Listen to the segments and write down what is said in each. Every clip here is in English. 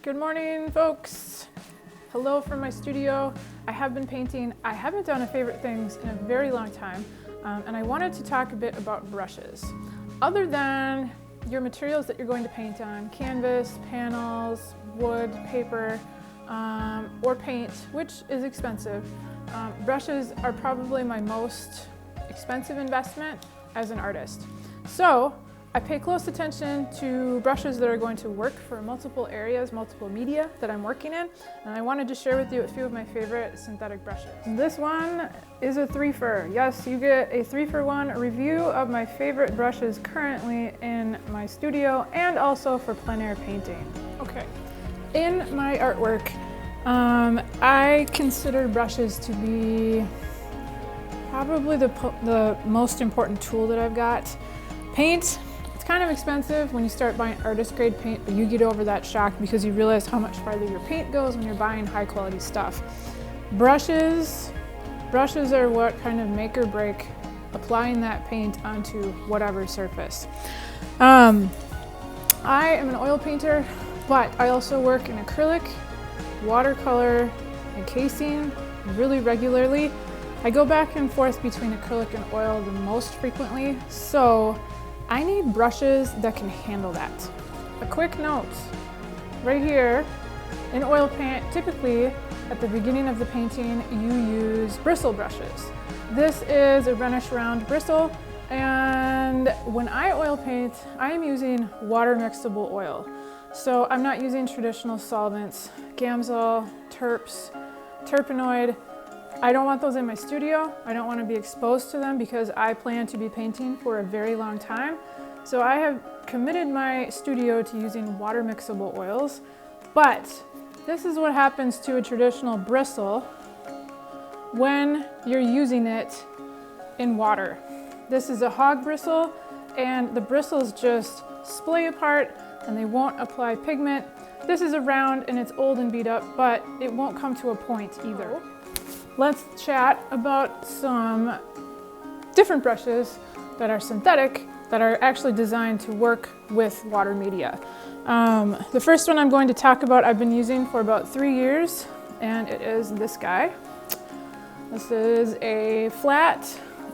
Good morning, folks. Hello from my studio. I have been painting. I haven't done a favorite things in a very long time, and I wanted to talk a bit about brushes. Other than your materials that you're going to paint on, canvas, panels, wood, paper, or paint, which is expensive, brushes are probably my most expensive investment as an artist. So I pay close attention to brushes that are going to work for multiple areas, multiple media that I'm working in, and I wanted to share with you a few of my favorite synthetic brushes. This one is a 3-for. Yes, you get a 3-for-1 review of my favorite brushes currently in my studio and also for plein air painting. Okay, in my artwork, I consider brushes to be probably the most important tool that I've got. Paint. It's kind of expensive when you start buying artist grade paint, but you get over that shock because you realize how much farther your paint goes when you're buying high quality stuff. Brushes are what kind of make or break applying that paint onto whatever surface. I am an oil painter, but I also work in acrylic, watercolor, and casein really regularly. I go back and forth between acrylic and oil the most frequently, so I need brushes that can handle that. A quick note, right here, in oil paint, typically at the beginning of the painting, you use bristle brushes. This is a Rhenish round bristle, and when I oil paint, I am using water-mixable oil. So I'm not using traditional solvents, Gamsol, terps, terpenoid. I don't want those in my studio. I don't want to be exposed to them because I plan to be painting for a very long time. So I have committed my studio to using water mixable oils, but this is what happens to a traditional bristle when you're using it in water. This is a hog bristle, and the bristles just splay apart and they won't apply pigment. This is a round and it's old and beat up, but it won't come to a point either. Let's chat about some different brushes that are synthetic, that are actually designed to work with water media. The first one I'm going to talk about I've been using for about 3 years, and it is this guy. This is a flat,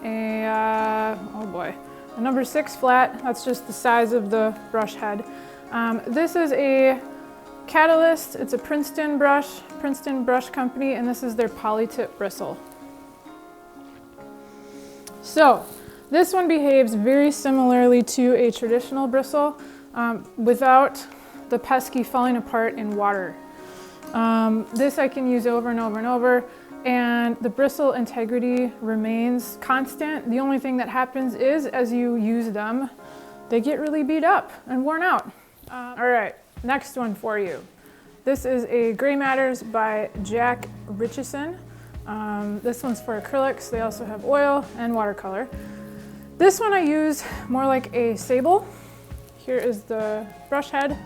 a number 6 flat. That's just the size of the brush head. This is a Catalyst. It's a Princeton Brush Company, and this is their polytip bristle. So this one behaves very similarly to a traditional bristle without the pesky falling apart in water. This I can use over and over and over, and the bristle integrity remains constant. The only thing that happens is as you use them, they get really beat up and worn out. All right. Next one for you. This is a Gray Matters by Jack Richardson. This one's for acrylics. They also have oil and watercolor. This one I use more like a sable. Here is the brush head.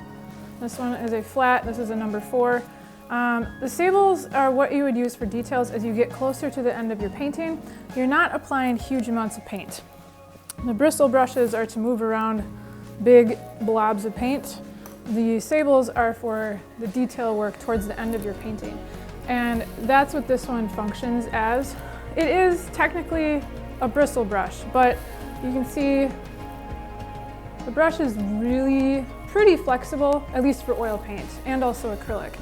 This one is a flat. This is a number 4. The sables are what you would use for details as you get closer to the end of your painting. You're not applying huge amounts of paint. The bristle brushes are to move around big blobs of paint. The sables are for the detail work towards the end of your painting. And that's what this one functions as. It is technically a bristle brush, but you can see the brush is really pretty flexible, at least for oil paint and also acrylic.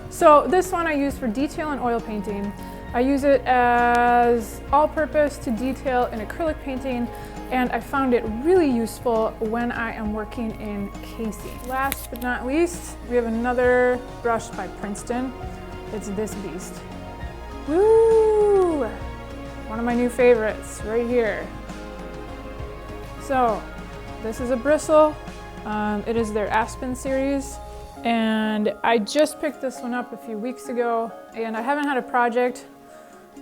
So this one I use for detail and oil painting. I use it as all-purpose to detail in acrylic painting, and I found it really useful when I am working in casein. Last but not least, we have another brush by Princeton. It's this beast. Woo! One of my new favorites right here. So this is a bristle. It is their Aspen series, and I just picked this one up a few weeks ago, and I haven't had a project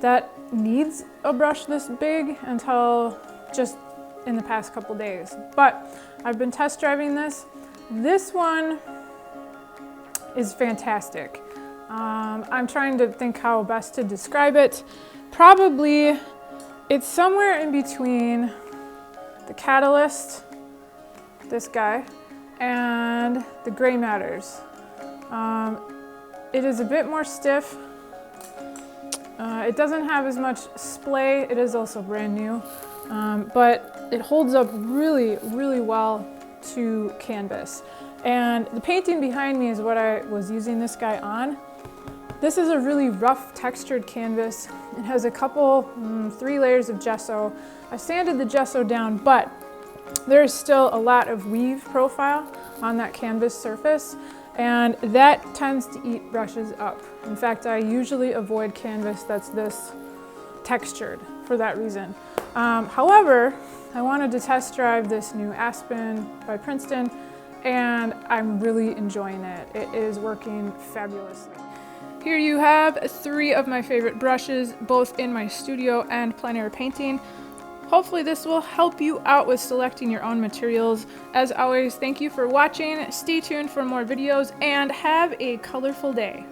that needs a brush this big until just in the past couple days. But I've been test driving this. This one is fantastic. I'm trying to think how best to describe it. Probably it's somewhere in between the Catalyst, this guy, and the Gray Matters. It is a bit more stiff. It doesn't have as much splay. It is also brand new, but it holds up really, really well to canvas. And the painting behind me is what I was using this guy on. This is a really rough textured canvas. It has a couple, 3 layers of gesso. I sanded the gesso down, but there's still a lot of weave profile on that canvas surface, and that tends to eat brushes up. In fact, I usually avoid canvas that's this textured for that reason. However, I wanted to test drive this new Aspen by Princeton, and I'm really enjoying it. It is working fabulously. Here you have 3 of my favorite brushes, both in my studio and plein air painting. Hopefully this will help you out with selecting your own materials. As always, thank you for watching. Stay tuned for more videos and have a colorful day.